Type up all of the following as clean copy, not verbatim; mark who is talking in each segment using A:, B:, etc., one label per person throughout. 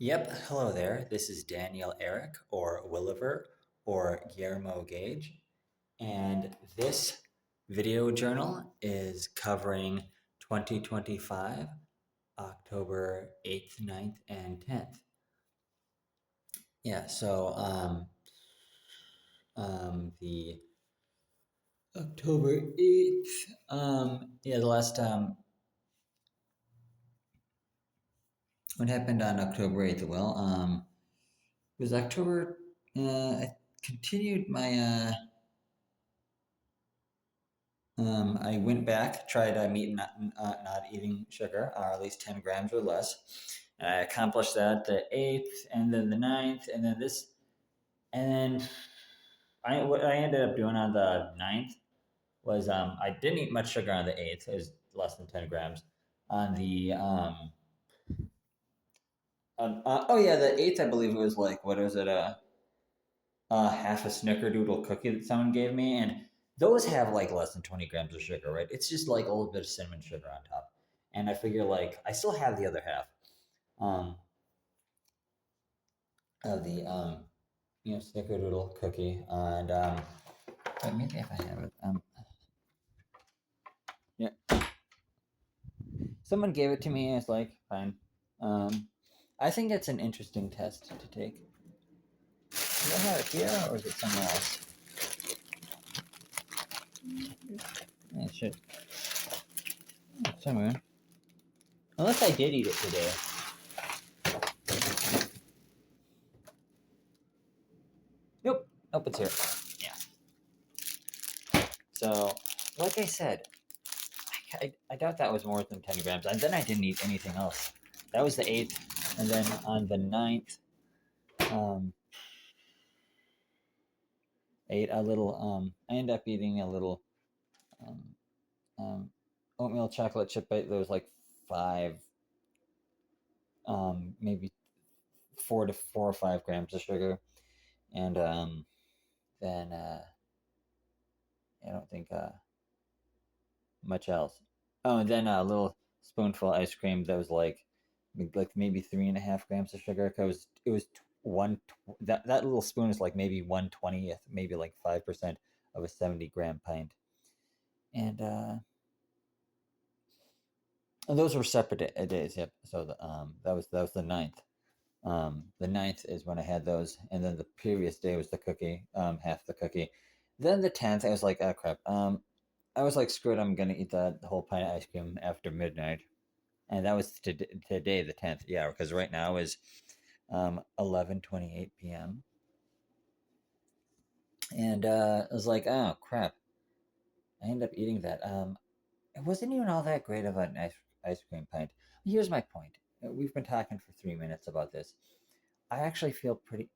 A: Yep, hello there. This is Daniel Eric, or Williver, or Guillermo Gage, and this video journal is covering 2025, October 8th, 9th, and 10th. Yeah, the October 8th, the last, what happened on October 8th? Well, it was October, I continued I went back, tried not eating sugar, or at least 10 grams or less. And I accomplished that the 8th, and then the 9th, and then this. And then what I ended up doing on the 9th was I didn't eat much sugar on the 8th, it was less than 10 grams. On the, oh yeah, the 8th, I believe it was like, what was it? Half a snickerdoodle cookie that someone gave me, and those have like less than 20 grams of sugar, right? It's just like a little bit of cinnamon sugar on top. And I figure like I still have the other half um, of the snickerdoodle cookie, and but maybe if I have it, yeah, someone gave it to me. It's like fine. Um, I think it's an interesting test to take. Do I have it here, or is it somewhere else? Yeah, it should somewhere. Unless I did eat it today. Nope. Nope, it's here. Yeah. So, like I said, I doubt that was more than 10 grams. And then I didn't eat anything else. That was the 8th. And then on the 9th, um, I ended up eating a little um, um, oatmeal chocolate chip bite. There was like five, maybe 4 or 5 grams of sugar. And then I don't think much else. Oh, and then a little spoonful of ice cream that was like maybe 3.5 grams of sugar. Cause it was one that little spoon is like maybe 1/20th, maybe like 5% of a 70-gram pint, and those were separate days. Yep. So that was the 9th. The 9th is when I had those, and then the previous day was the cookie, half the cookie. Then the 10th, I was like, oh crap. I was like, screw it, I'm gonna eat the whole pint of ice cream after midnight. And that was today, the 10th. Yeah, because right now is 11:28 p.m. And I was like, oh crap, I ended up eating that. It wasn't even all that great of an ice cream pint. Here's my point. We've been talking for 3 minutes about this. I actually feel pretty,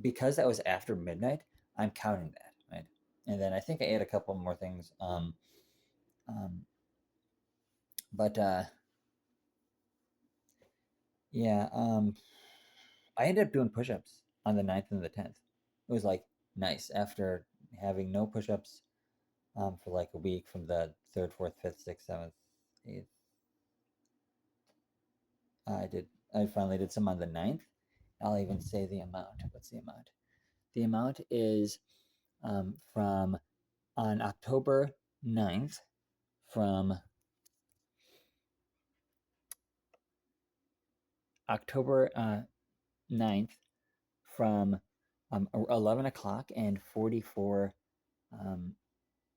A: because that was after midnight. I'm counting that, right? And then I think I ate a couple more things. Um, but yeah, I ended up doing push-ups on the 9th and the 10th. It was like nice after having no push-ups for like a week from the third, fourth, fifth, sixth, seventh, eighth. I finally did some on the 9th. I'll even say the amount. What's the amount? The amount is from on October 9th from October 9th from 11 o'clock and 44 um,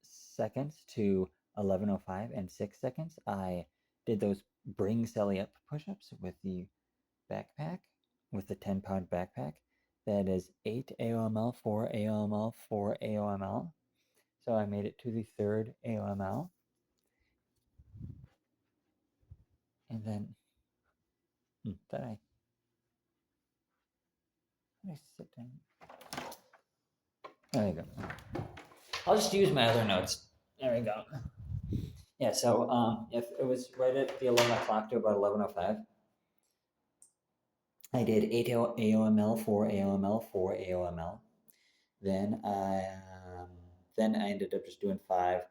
A: seconds to 11:05 and 6 seconds. I did those bring Sally up push-ups with the backpack, with the 10-pound backpack. That is 8 AOML, 4 AOML, 4 AOML. So I made it to the third AOML. And then, did I sit down? There we go. I'll just use my other notes. There we go. Yeah, so if it was right at the 11 o'clock to about 11:05, I did 8 AOML, 4 AOML, 4 AOML. Then I ended up just doing 5,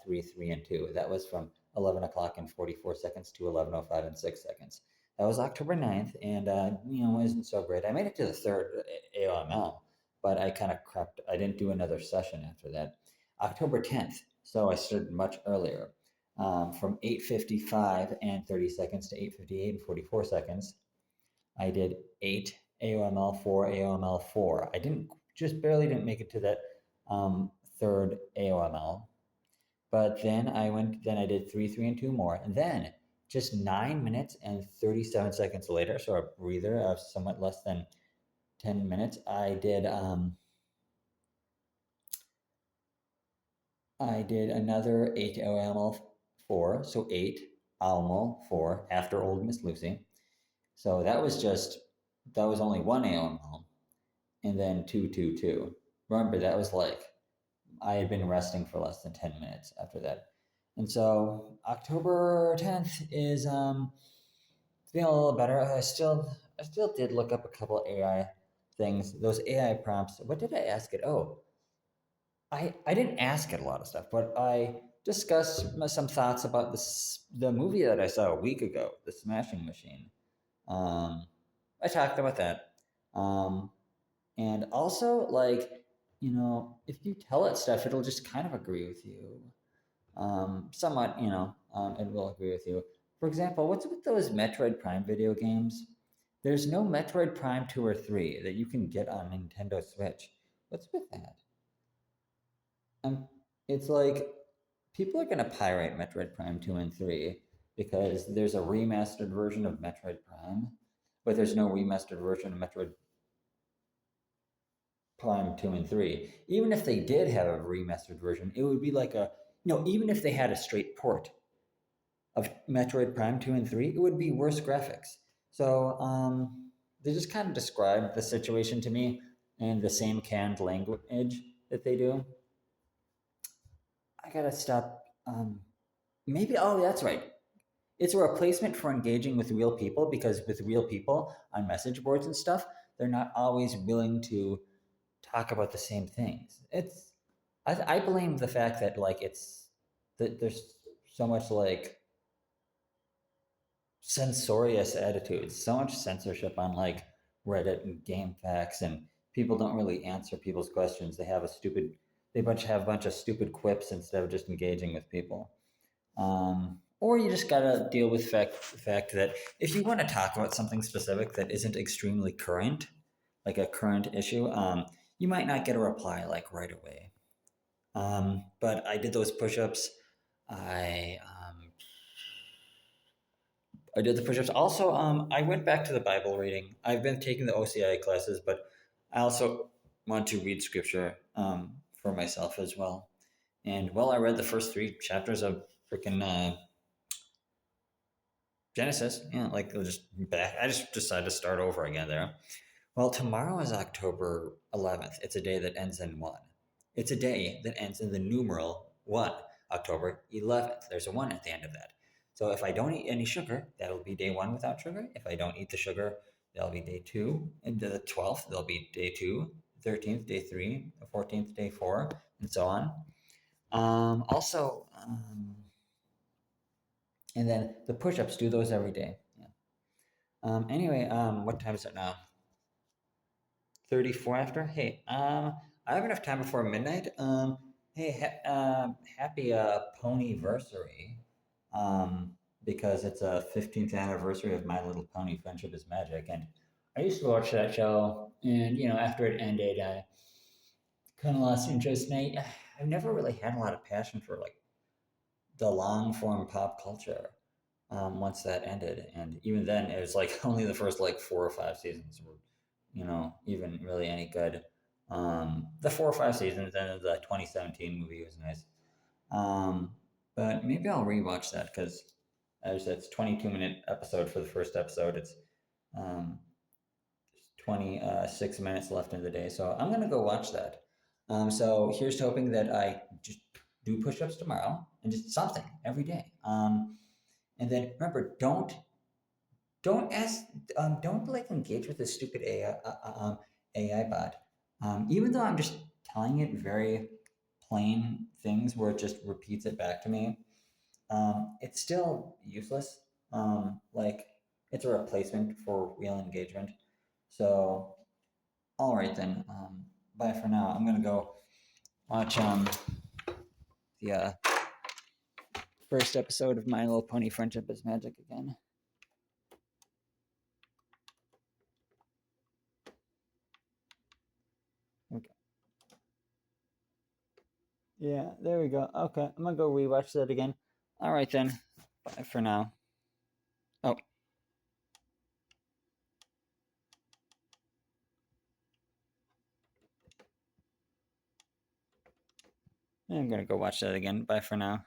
A: 3, 3, and 2. That was from 11 o'clock and 44 seconds to 11:05 and 6 seconds. That was October 9th, and it wasn't so great. I made it to the third AOML, but I kind of crept. I didn't do another session after that. October 10th, so I started much earlier, from 8:55 and 30 seconds to 8:58 and 44 seconds. I did 8 AOML, 4 AOML, 4. I didn't just barely didn't make it to that third AOML, but then I did 3, 3, and 2 more. And then just 9 minutes and 37 seconds later, so a breather of somewhat less than 10 minutes, I did another 8 AOML 4, so 8 AOML 4 after Old Miss Lucy. So that was only 1 AOML, and then 2, 2, 2. Remember, that was like I had been resting for less than 10 minutes after that. And so October 10th is feeling a little better. I still did look up a couple AI things. Those AI prompts. What did I ask it? Oh, I didn't ask it a lot of stuff, but I discussed some thoughts about the movie that I saw a week ago, The Smashing Machine. Um, I talked about that. Um, and also, like, if you tell it stuff, it'll just kind of agree with you. Somewhat, it will agree with you. For example, what's with those Metroid Prime video games? There's no Metroid Prime 2 or 3 that you can get on Nintendo Switch. What's with that? Um, it's like people are going to pirate Metroid Prime 2 and 3 because there's a remastered version of Metroid Prime, but there's no remastered version of Metroid Prime 2 and 3. Even if they did have a remastered version, it would be like even if they had a straight port of Metroid Prime 2 and 3, it would be worse graphics. So they just kind of described the situation to me in the same canned language that they do. I gotta stop. Maybe, oh, that's right. It's a replacement for engaging with real people because with real people on message boards and stuff, they're not always willing to talk about the same things. I blame the fact that like that there's so much like censorious attitudes, so much censorship on like Reddit and GameFAQs, and people don't really answer people's questions. Have a bunch of stupid quips instead of just engaging with people. Or you just gotta deal with the fact that if you want to talk about something specific that isn't extremely current, like a current issue, you might not get a reply like right away. But I did those push-ups. I I did the push-ups. Also, I went back to the Bible reading. I've been taking the OCI classes, but I also want to read scripture for myself as well. And well, I read the first 3 chapters of freaking Genesis. Yeah, like just back. I just decided to start over again there. Well, tomorrow is October 11th. It's a day that ends in 1. It's a day that ends in the numeral 1, October 11th. There's a 1 at the end of that. So if I don't eat any sugar, that'll be day 1 without sugar. If I don't eat the sugar, that'll be day 2. And the 12th, there'll be day 2. 13th, day 3. The 14th, day 4, and so on. And then the push-ups, do those every day. Yeah. Anyway, what time is it now? 34 after? Hey, I have enough time before midnight. Hey, happy Ponyversary. Because it's a 15th anniversary of My Little Pony Friendship is Magic. And I used to watch that show, and, after it ended, I kind of lost interest. And I've never really had a lot of passion for, like, the long form pop culture once that ended. And even then, it was like only the first like 4 or 5 seasons were, even really any good. The 4 or 5 seasons, then the 2017 movie was nice. But maybe I'll rewatch that because it's 22-minute episode for the first episode. It's um, 26 minutes left in the day, so I'm gonna go watch that. So here's to hoping that I just do push-ups tomorrow and just something every day. And then remember, don't ask, don't like engage with this stupid AI bot. Even though I'm just telling it very plain things where it just repeats it back to me, it's still useless. Like it's a replacement for wheel engagement. So, all right then. Bye for now. I'm gonna go watch the first episode of My Little Pony: Friendship is Magic again. Okay. Yeah, there we go. Okay, I'm gonna go rewatch that again. All right then. Bye for now. Oh. I'm gonna go watch that again. Bye for now.